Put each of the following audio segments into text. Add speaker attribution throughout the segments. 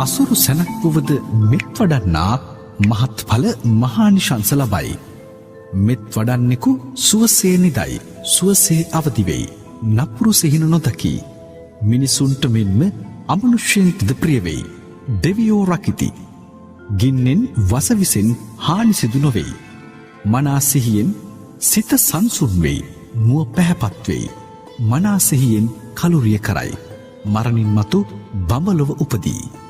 Speaker 1: අසුරු සැනක් වුවද මෙත් වඩන්නා මහත්ඵල මහානිශංස ලබයි. මෙත් වඩන්නෙකු සුවසේ නිදයි, සුවසේ අවදි වෙයි, නපුරු සිහින නොදකි. මිනිසුන්ට මෙන්ම අමනුෂ්‍යයන්ටද ප්‍රිය වෙයි. දෙවියෝ රකිති. ගින්නෙන් වසවිසෙන් හානි සිදු නොවෙයි. මනා සිහියෙන් සිත සංසුන් වෙයි, මුව පැහැපත් වෙයි. මනා සිහියෙන් කලුරිය කරයි. මරණින් මතු බඹලොව උපදී.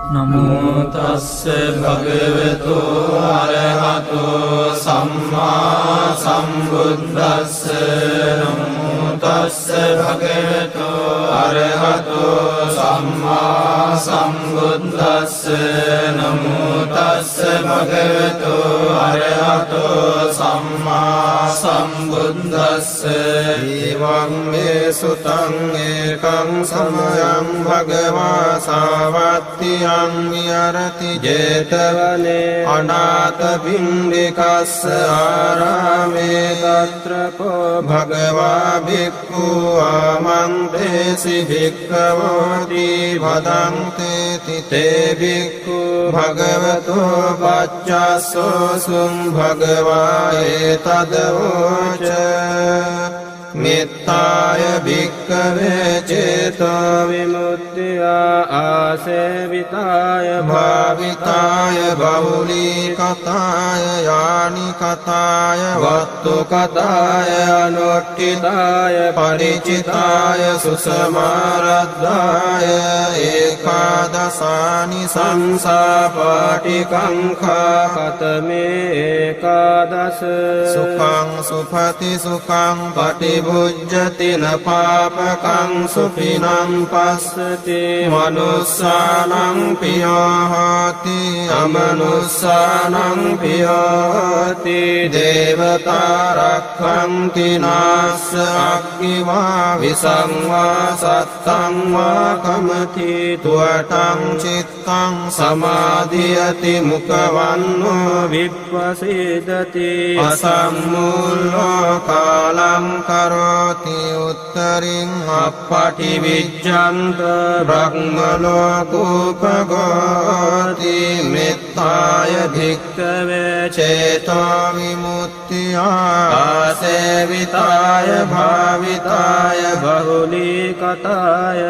Speaker 2: නමෝ තස්ස භගවතු අරහතෝ සම්මා සම්බුද්දස්ස. නමෝ තස්ස භගවතු අරහතෝ සම්මා සම්බුද්දස්ස. නමෝ තස්ස භගවතු අරහතෝ සම්මා සම්බුද්දස්ස. ඊවං මේ සුතං ඒකං සමයං භගවා සාවත්තියං විහරති 제තවනේ අනාථ පිණ්ඩිකස්ස ආරාමේ తත්‍ර කෝ භගවා භික්ඛු ආමන්ත්‍රේසි භික්ඛවෝති වදන්තේ තේ භික්ඛු භගවතෝ පච්චස්සෝසුං භගවා ඒතදෝච මෙත්තාය භික්ඛවේ චේතෝ විමුක්තිය ආසේවිතාය භාවිතාය බහුලී කතාය යානි කතාය වත්තු කතාය අනුට්ඨිතාය පරිචිතාය සුසමාරද්ධාය ඒකාදසානි සංසාපාටිකංඛා කතමේ ඒකාදස සුඛං සුපති සුඛං පටි බුජ්ජති න පාපකං සුපිනං පස්සති මනුස්සානං පියෝහති අමනුස්සානං පියෝහති දේවතා රක්ඛන්ති නාස්ස අග්ගිවා විසංවා සත්තං වා කමති තුවටං චිත්තං සමාධියති මුඛවන්නෝ විප්පසීදති අසම්මුල්ලෝ කාලං කරෝති උත්තරින් අප්පටි විජ්ජන්ත බ්‍රහ්මලෝකෝපගෝති මෙත්තාය භික්ඛවේ චේතෝ විමුක්තිය ආසේවිතාය භාවිතාය බහුලී කතාය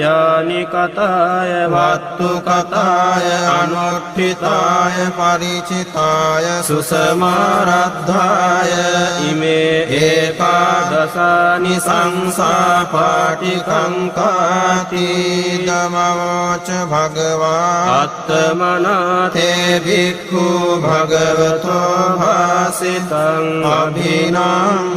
Speaker 2: යානි කතාය වත්තු කතාය අනුට්ඨිතාය පරිචිතාය සුසමාරද්ධාය ඉමේ ඒකාදසානි සංසාපාටිකංකාති ධම්මවච භගවා අත්තමනාතේ භික්ඛු භගවතෝ භාසිතං අභිනන්දුන්ති.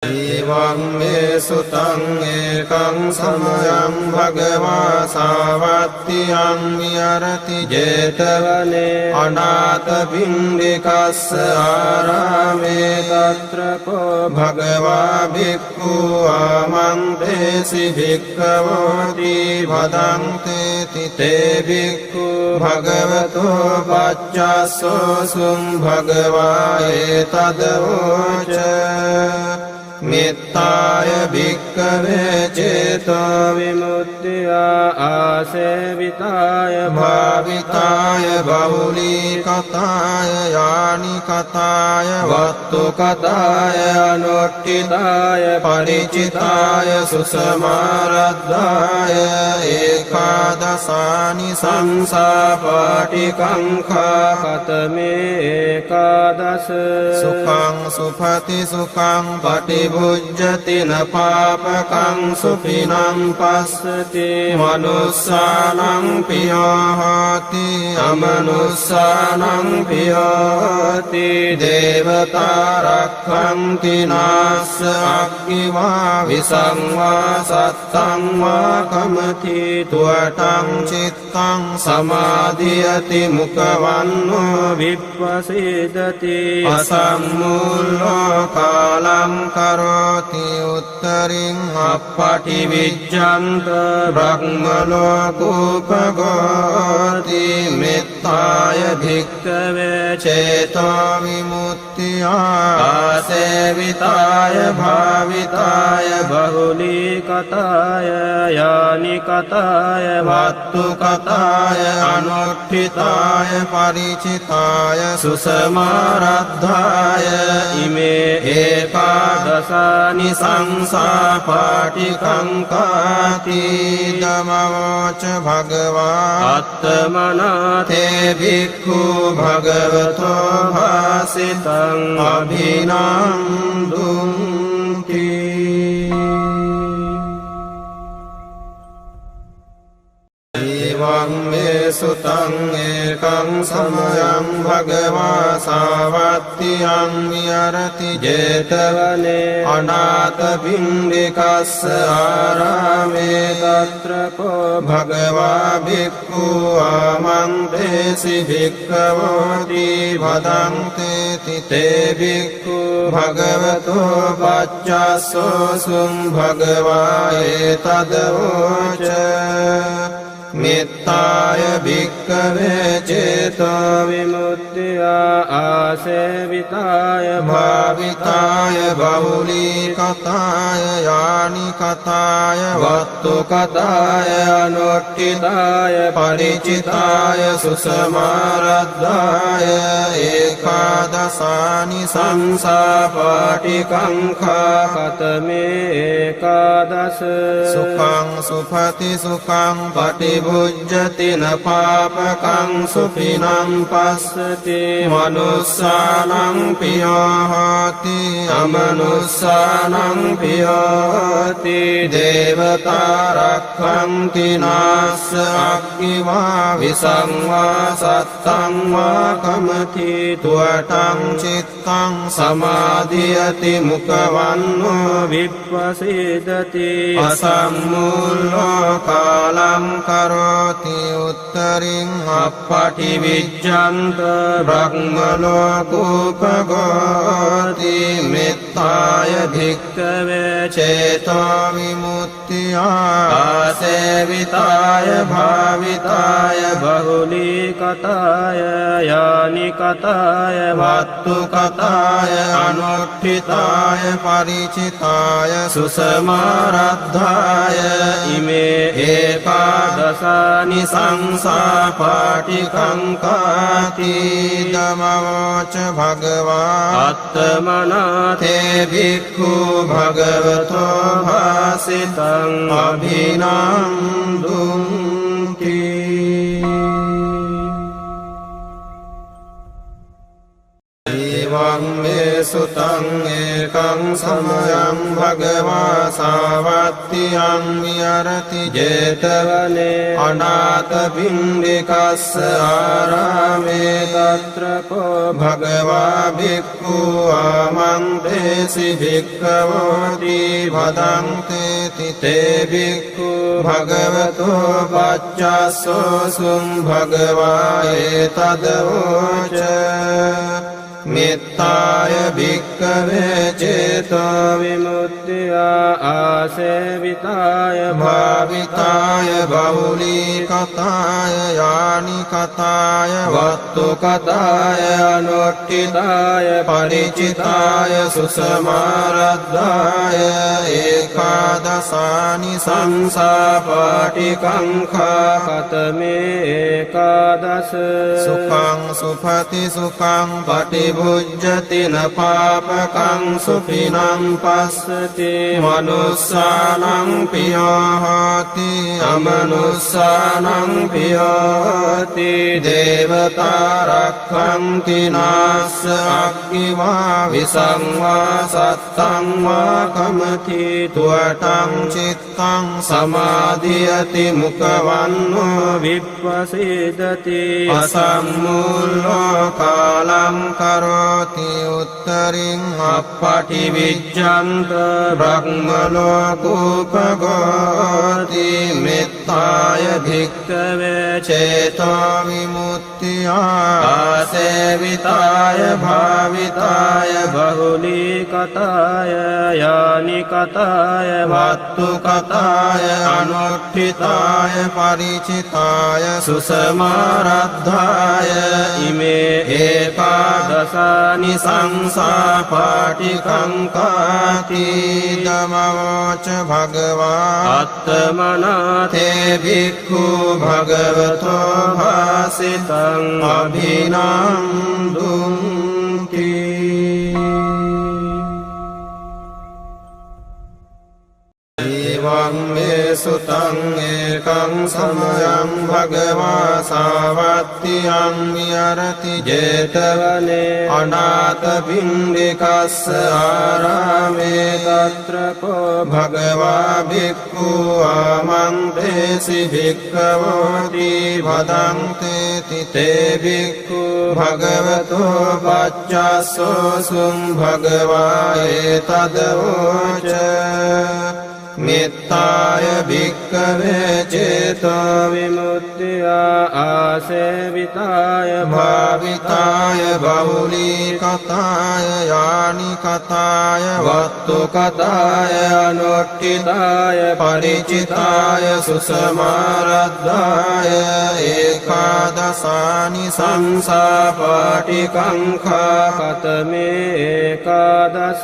Speaker 2: ඊවං මේ සුතං ඒකං සමයං භගවා සාවත්තියං විහරති 제තවනේ අනාථ පිණ්ඩිකස්ස ආරාමේ తත්‍ර කෝ භගවා භික්ඛු ආමන්ත්‍රේසි භික්ඛවෝති වදන්තේ තේ භික්ඛු භගවතෝ පච්චස්සෝසුං භගවා ඒතදෝච මෙත්තාය භික්ඛවේ චේතෝ විමුක්තිය ආසේවිතාය භාවිතාය බහුලී කතාය යානි කතාය වත්තු කතාය අනුට්ඨිතාය පරිචිතාය සුසමාරද්ධාය ඒකාදසානි සංසාපාටිකංඛා කතමේ ඒකාදස සුඛං සුපති සුඛං පටි බුජ්ජති න පාපකං සුපිනං පස්සති මනුස්සානං පියෝහති අමනුස්සානං පියෝහති දේවතා රක්ඛන්ති නාස්ස අග්ගිවා විසංවා සත්තං වා කමති තුවටං චිත්තං සමාධියති මුඛවන්නෝ විප්පසීදති අසම්මුල්ලෝ කාලං කරෝති උත්තරින් අප්පටිවිජ්ජන්ත බ්‍රහ්මලෝකෝපගෝති මෙත්තාය භික්ඛවේ චේතෝ විමුක්තියා ආසේවිතාය භාවිතාය බහුලීකතාය යානිකතාය වත්තුකතාය අනුට්ඨිතාය පරිචිතාය සුසමාරද්ධාය ඉමේ ඒකාදසානි සංසා පාටිකංකාති ධම්මෝච භගවා අත්තමනාතේ භික්ඛු භගවතෝ භාසිතං අභිනන්දුන්ති. එවං මේ සුතං ඒකං සමයං භගවා සාවත්තියං විහරති 제තවනේ අනාථ පිණ්ඩිකස්ස ආරාමේ తත්‍ර කෝ භගවා භික්ඛු ආමන්තේසි භික්ඛවෝති වදන්තේ තේ භික්ඛු භගවතෝ පච්චස්සෝසුං භගවා ඒතදෝච මෙත්තාය භික්ඛවේ චේතෝ විමුක්තියා ආසේවිතාය භාවිතාය බහුලීකතාය යානිකතාය වත්තුකතාය අනුට්ඨිතාය පරිචිතාය සුසමාරද්ධාය ඒකාදසානි සංසා පාටිකංඛා කතමේ ඒකාදස සුඛං සුපති සුඛං පටිභුජ්ජති න පාපකං සුඛිනං පස්සති මනුස්සානං පියෝ හෝති අමනුස්සානං පියෝ හෝති දේවතා රක්ඛන්ති නාස්ස අග්ගිවා විසංවා සත්තං වා කමති තුවටං චිත්තං සමාධියති මුඛවන්නෝ විප්පසීදති අසම්මූලෝ කාලං කරෝති උත්තරින් අප්පටිවිජ්ජන්ත බ්‍රහ්මලෝකෝපගෝති මෙත්තාය භික්ඛවේ චේතෝ විමුක්තියා ආසේවිතාය භාවිතාය බහුලීකතාය යානිකතාය වත්තුකතාය අනුට්ඨිතාය පරිචිතාය සුසමාරද්ධාය ඉමේ ඒකාදසානි සංසා පාටිකංකාති ධම්මෝච භගවා අත්තමනාතේ භික්ඛු භගවතෝ භාසිතං අභිනන්දුන්ති. එවං මේ සුතං ඒකං සමයං භගවා සාවත්තියං විහරති 제තවනේ අනාථ පිණ්ඩිකස්ස ආරාමේ తත්‍ර කෝ භගවා භික්ඛු ආමන්තේසි භික්ඛවෝති වදන්තේ තේ භික්ඛු භගවතෝ පච්චස්සෝසුං භගවා ඒතදෝච මෙත්තාය භික්ඛවේ චේතෝ විමුක්තියා ආසේවිතාය භාවිතාය බහුලීකතාය යානිකතාය වත්තුකතාය අනුට්ඨිතාය පරිචිතාය සුසමාරද්ධාය ඒකාදසානි සංසා පාටිකංඛා කතමේ ඒකාදස සුඛං සුපති සුඛං පටිභුජ්ජති න පාපකං සුඛිනං පස්සති මනුස්සානං පියෝ හෝති අමනුස්සානං පියෝ හෝති දේවතා රක්ඛන්ති නාස්ස අග්ගිවා විසංවා සත්තං වා කමති තුවටං චිත්තං සමාධියති මුඛවන්නෝ විප්පසීදති අසම්මූලෝ කාලං කරෝති උත්තරින් අප්පටිවිජ්ජන්ත බ්‍රහ්මලෝකෝපගෝති මෙත්තාය භික්ඛවේ චේතෝ විමුක්ති විමුක්තියා ආසේවිතාය භාවිතාය බහුලීකතාය යානිකතාය වත්තුකතාය අනුට්ඨිතාය පරිචිතාය සුසමාරද්ධාය ඉමේ ඒකාදසානි සංසා පාටිකංකාති ධම්මවච භගවා අත්තමනාතේ භික්ඛු භගවතෝ භාසිතං අභිනන්දුන්ති එවං මේ සුතං ඒකං සමයං භගවා සාවත්තියං විහරති 제තවනේ අනාථ පිණ්ඩිකස්ස ආරාමේ తත්‍රකෝ භගවා භික්ඛු ආමන්ත්‍රේසි භික්ඛවෝති වදන්තේ තිතේ භික්ඛු භගවතෝ පච්චස්සෝසුං භගවා ඒතදෝච මෙත්තාය භික්ඛවේ චේතෝ විමුක්තියා ආසේවිතාය භාවිතාය බහුලීකතාය යානිකතාය වත්තුකතාය අනුට්ඨිතාය පරිචිතාය සුසමාරද්ධාය ඒකාදසානි සංසා පාටිකංඛා කතමේ ඒකාදස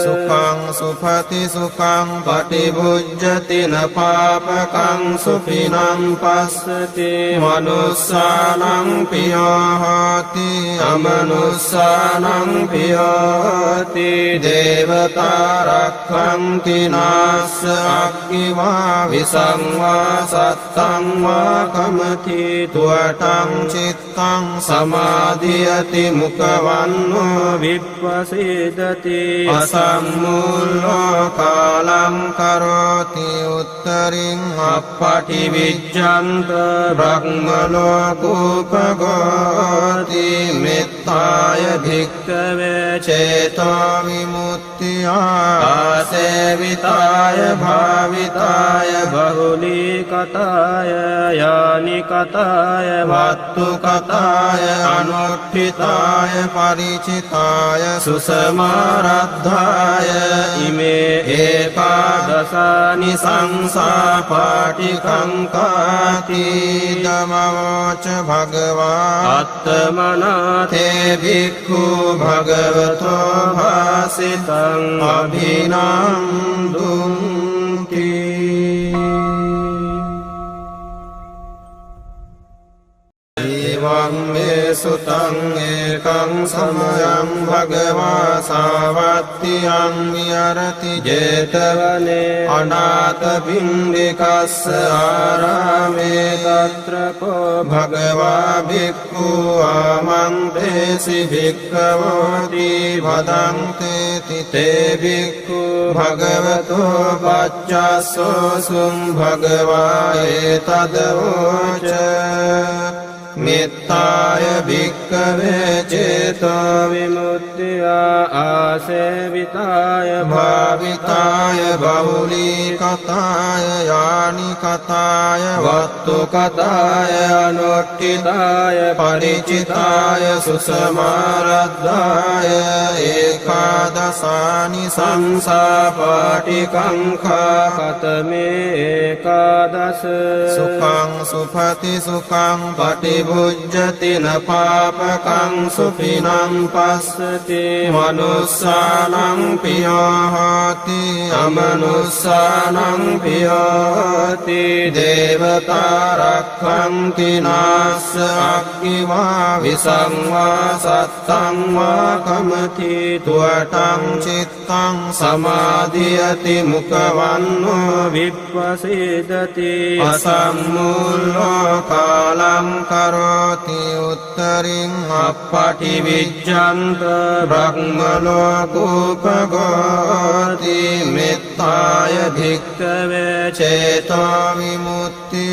Speaker 2: සුඛං සුපති සුඛං පටි බුජ්ජති න පාපකං සුපිනං පස්සති මනුස්සානං පියෝ හෝති අමනුස්සානං පියෝ හෝති දේවතා රක්ඛන්ති නාස්ස අග්ගිවා විසංවා සත්තං වා කමති තුවටං චිත්තං සමාධියති මුඛවන්නෝ විප්පසීදති අසම්මූලෝ කාලං කරෝති උත්තරින් අප්පටි විජ්ජන්ත බ්‍රහ්මලෝකෝපගෝති මෙත්තාය භික්ඛවේ චේතෝ විමුක්තියා ආසේවිතාය භාවිතාය බහුලීකතාය යානිකතාය වත්තුකතාය අනුට්ඨිතාය පරිචිතාය සුසමාරද්ධාය ඉමේ ඒකාදසානි සංසා පාටිකංකාති ධම්මවච භගවා අත්තමනාතේ භික්ඛු භගවතෝ භාසිතං අභිනන්දුන්ති එවං මේ සුතං ඒකං සමයං භගවා සාවත්තියං විහරති 제තවනේ අනාථ පිණ්ඩිකස්ස ආරාමේ తත්‍රකෝ භගවා භික්ඛු ආමන්ත්‍රේසි භික්ඛවෝති වදන්තේ තිතේ භික්ඛු භගවතෝ පච්චස්සෝසුං භගවා ඒතදෝච මෙත්තාය භික්ඛවේ චේතෝ විමුක්තියා ආසේවිතාය භාවිතාය බහුලීකතාය යානිකතාය වත්තුකතාය අනුට්ඨිතාය පරිචිතාය සුසමාරද්ධාය ඒකාදසානි සංසා පාටිකංඛා කතමේ ඒකාදස සුඛං සුපති සුඛං පටි බුජ්ජති න පාපකං සුපිනං පස්සති මනුස්සානං පියෝ හෝති අමනුස්සානං පියෝ හෝති දේවතා රක්ඛන්ති නාස්ස අග්ගිවා විසංවා සත්තං වා කමති තුවටං චිත්තං සමාධියති මුඛවන්නෝ විප්පසීදති අසම්මූලෝ කාලං කරෝති උත්තරින් අප්පටි විජ්ජන්ත බ්‍රහ්මලෝකෝපගෝති මෙත්තාය භික්ඛවේ චේතෝ විමුක්තිය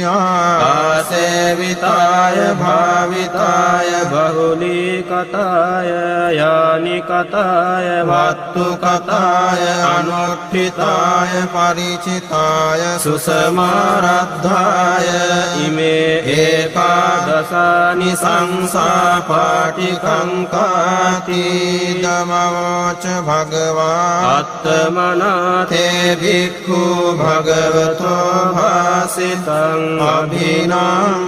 Speaker 2: ආසේවිතාය භාවිතාය බහුලීකතාය යානිකතාය වත්තුකතාය අනුට්ඨිතාය පරිචිතාය සුසමාරද්ධාය ඉමේ ඒකාදසානි සංසා පාටිකංකාති ධම්මෝච භගවා අත්තමනාතේ භික්ඛු භගවතෝ භාසිතං අභිනන්දුන්ති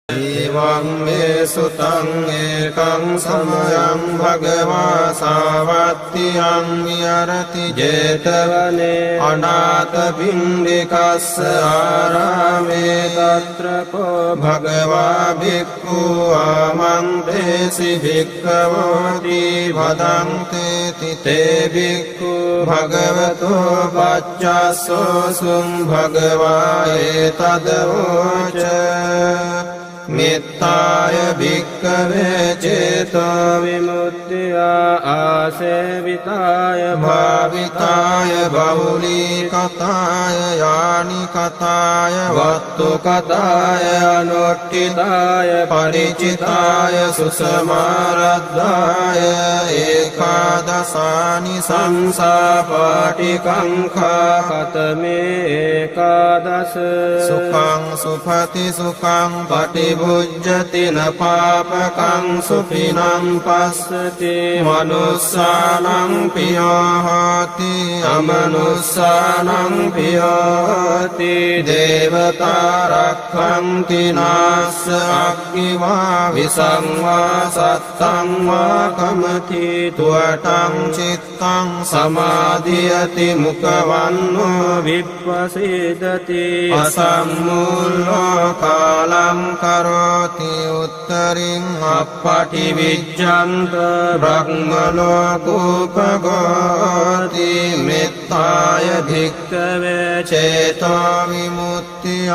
Speaker 2: එවං මේ සුතං ඒකං සමයං භගවා සාවත්තියං විහරති 제තවනේ අනාථ පිණ්ඩිකස්ස ආරාමේ తත්‍ර කෝ භගවා භික්ඛු ආමන්තේසි භික්ඛවෝති වදන්තේ තේ භික්ඛු භගවතෝ පච්චස්සෝසුං භගවා ඒතදවෝච මෙත්තාය භික්ඛවේ චේතෝ විමුක්තිය ආසේවිතාය භාවිතාය බහුලීකතාය යානිකතාය වත්තුකතාය අනුට්ඨිතාය පරිචිතාය සුසමාරද්ධාය ඒකාදසානි සංසා පාටිකංඛා කතමේ ඒකාදස සුඛං සුපති සුඛං පටි බුද්ධති න පාපකං සුපිනං පස්සති මනුස්සානං පියෝහති අමනුස්සානං පියෝහති දේවතා රක්ඛන්ති නාස්ස අග්ගිවා විසංවා සත්තං වා කමති තුවටං චිත්තං සමාධියති මුඛවන්නෝ විප්පසීදති අසම්මුල්ලෝ කාලං කරෝති උත්තරින් අප්පටි විජ්ජන්ත බ්‍රහ්මලෝකෝපගෝති මෙත්තාය භික්ඛවේ චේතෝ විමුක්තිය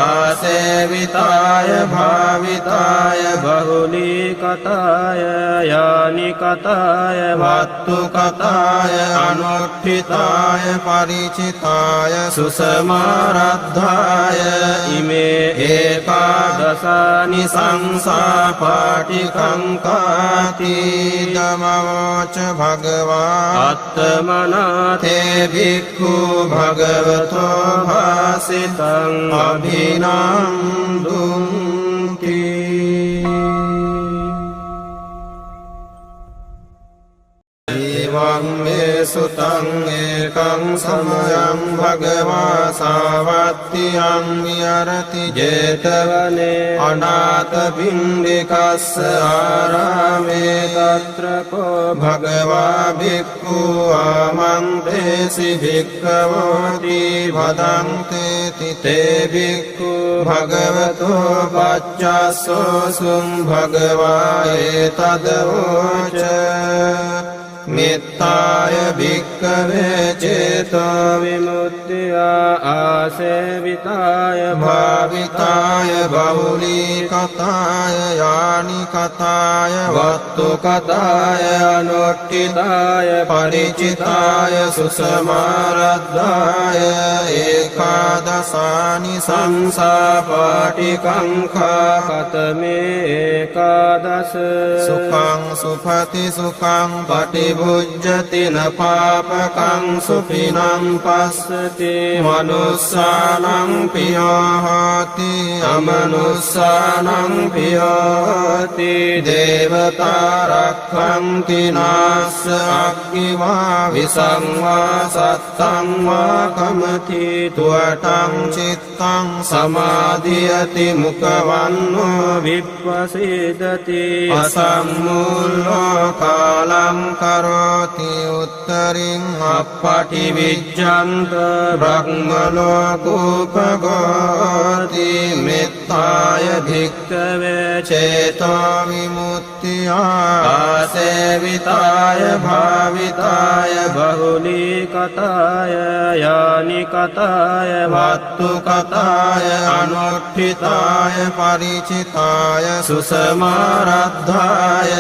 Speaker 2: ආසේවිතාය භාවිතාය බහුලීකතාය යානිකතාය වත්තුකතාය අනුට්ඨිතාය පරිචිතාය සුසමාරද්ධාය ඉමේ ඒකාදසානි සංසා පාටිකංකාති ධම්මෝච භගවා අත්තමනාතේ භික්ඛු භගවතෝ භාසිතං අභිනන්දුන්ති එවං මේ සුතං ඒකං සමයං භගවා සාවත්තියං විහරති 제තවනේ අනාථ පිණ්ඩිකස්ස ආරාමේ తත්‍ර කෝ භගවා භික්ඛු ආමන්තේසි භික්ඛවෝති වදන්තේ තේ භික්ඛු භගවතෝ පච්චස්සෝසුං භගවා ඒතදවෝච මෙත්තාය භික්ඛවේ චේතෝ විමුක්තිය ආසේවිතාය භාවිතාය බහුලීකතාය යානිකතාය වත්තුකතාය අනුට්ඨිතාය පරිචිතාය සුසමාරද්ධාය ඒකාදසානි සංසා පාටිකංඛා කතමේ ඒකාදස සුඛං සුපති සුඛං පටි බුද්ධති න පාපකං සුපිනං පස්සති මනුස්සානං පියෝහති අමනුස්සානං පියෝහති දේවතා රක්ඛන්ති නාස්ස අග්ගිවා විසංවා සත්තං වා කමති තුවටං චිත්තං සමාධියති මුඛවන්නෝ විප්පසීදති අසම්මුල්ලෝ කාලං කරෝති උත්තරින් අප්පටි විජ්ජන්ත බ්‍රහ්මලෝකෝපගෝති මෙත්ත මිත්තාය භික්ඛවේ චේතෝ විමුක්තියා ආසේවිතාය භාවිතාය බහුලීකතාය යානිකතාය වත්තුකතාය අනුට්ඨිතාය පරිචිතාය සුසමාරද්ධාය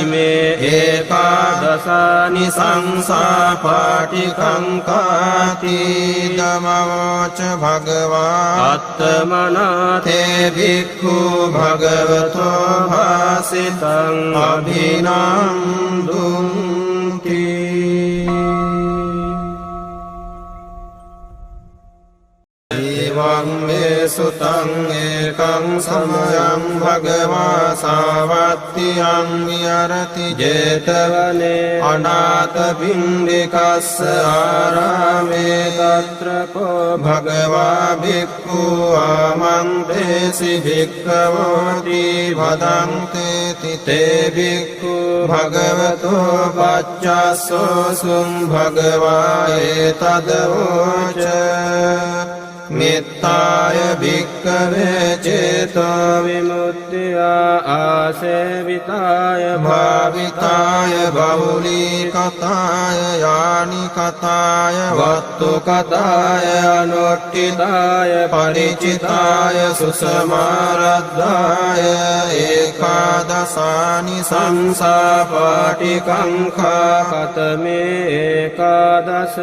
Speaker 2: ඉමේ ඒකාදසානි සංසා පාටිකංකාති ධම්මවච භගවා අත්තමනාතේ භික්ඛු භගවතෝ භාසිතං අභිනන්දුන්ති. එවං මේ සුතං ඒකං සමයං භගවා සාවත්තියං විහරති 제තවනේ අනාථ පිණ්ඩිකස්ස ආරාමේ తත්‍ර කෝ භගවා භික්ඛු ආමන්ත්‍රේසි භික්ඛවෝති වදන්තේ තේ භික්ඛු භගවතෝ පච්චස්සෝසුං භගවා ඒතදෝච මිත්තාය භික්ඛවේ චේතෝ විමුක්තියා ආසේවිතාය භාවිතාය බහුලීකතාය යානිකතාය වත්තුකතාය අනුට්ඨිතාය පරිචිතාය සුසමාරද්ධාය ඒකාදසානි සංසා පාටිකංඛා කතමේ ඒකාදස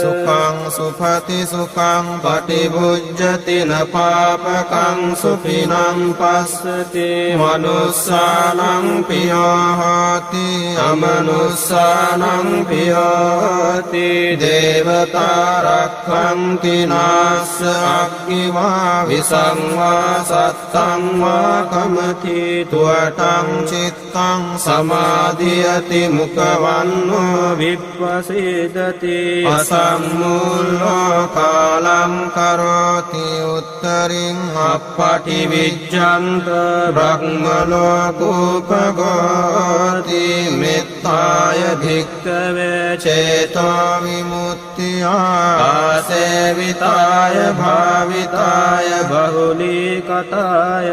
Speaker 2: සුඛං සුපති සුඛං පටිභුජ්ජති න පාපකං සුඛිනං පස්සති මනුස්සානං පියෝ හෝති අමනුස්සානං පියෝ හෝති දේවතා රක්ඛන්ති නාස්ස අග්ගිවා විසංවා සත්තං වා කමති තුවටං චිත්තං සමාධියති මුඛවන්නෝ විප්පසීදති අසම්මූලෝ කාලං කරෝති උත්තරින් අප්පටි විජ්ජන්ත බ්‍රහ්මලෝකෝපගෝති මෙත්තාය භික්ඛවේ චේතෝ විමුක්තියා ආසේවිතාය භාවිතාය බහුලීකතාය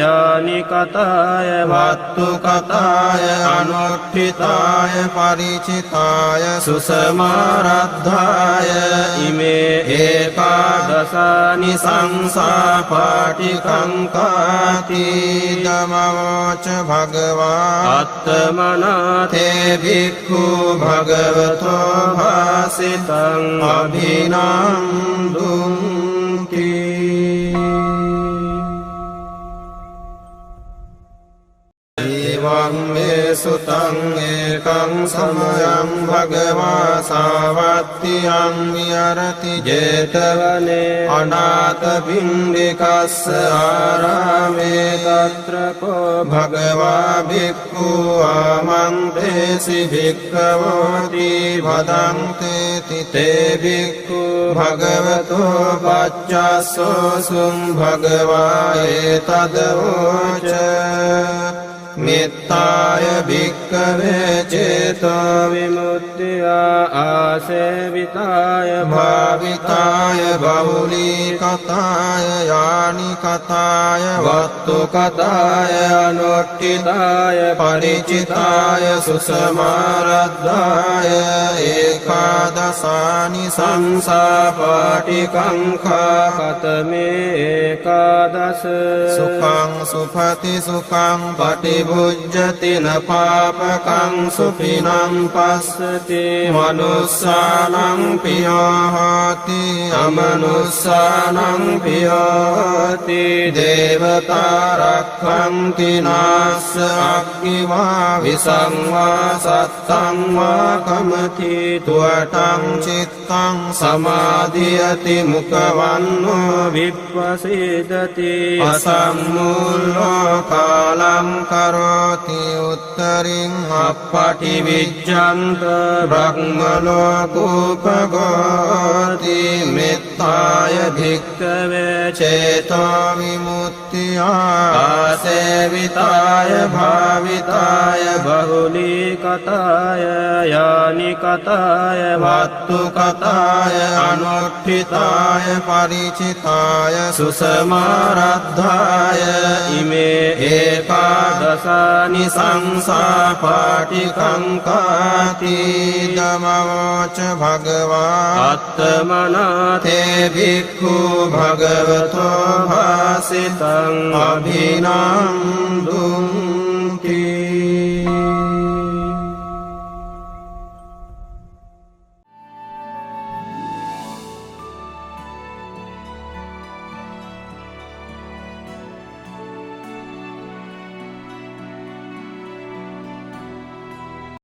Speaker 2: යානිකතාය වත්තුකතාය අනුට්ඨිතාය පරිචිතාය සුසමාරද්ධාය ඉමේ ඒකාදසානි සංසා පාටිකංකාති ධම්මවච භගවා අත්තමනාතේ භික්ඛු භගවතෝ භාසිතං අභිනන්දුන්ති. එවං මේ සුතං ඒකං සමයං භගවා සාවත්තියං විහරති 제තවනේ අනාථ පිණ්ඩිකස්ස ආරාමේ తත්‍ර කෝ භගවා භික්ඛු ආමන්ත්‍රේසි භික්ඛවෝති වදන්තේ තේ භික්ඛු භගවතෝ පච්චස්සෝසුං භගවා ඒතදෝච මිත්තාය භික්ඛවේ චේතෝ විමුක්තියා ආසේවිතාය භාවිතාය බහුලීකතාය යානිකතාය වත්තුකතාය අනුට්ඨිතාය පරිචිතාය සුසමාරද්ධාය ඒකාදසානි සංසා පාටිකංඛා කතමේ ඒකාදස සුඛං සුපති සුඛං පටිභුජ්ජති න පාපකං සුඛිනං පස්සති මනුස්සානං පියෝ හෝති අමනුස්සානං පියෝ හෝති දේවතා රක්ඛන්ති නාස්ස අග්ගිවා විසංවා සත්තං වා කමති තුවටං චිත්තං සමාධියති මුඛවන්නෝ විප්පසීදති අසම්මූලෝ කාලං කරෝති උත්තරින් අප්පටිවිජ්ජන්ත බ්‍රහ්මලෝකෝපගෝති මෙත්තාය භික්ඛවේ චේතෝ විමුක්තියා ආසේවිතාය භාවිතාය බහුලීකතාය යානිකතාය වත්තුකතාය අනුට්ඨිතාය පරිචිතාය සුසමාරද්ධාය ඉමේ ඒකාදසානි සංසාපාටිකංකාති ධම්මෝච භගවා අත්තමනාතේ භික්ඛු භගවතෝ භාසිතං අභිනන්දුං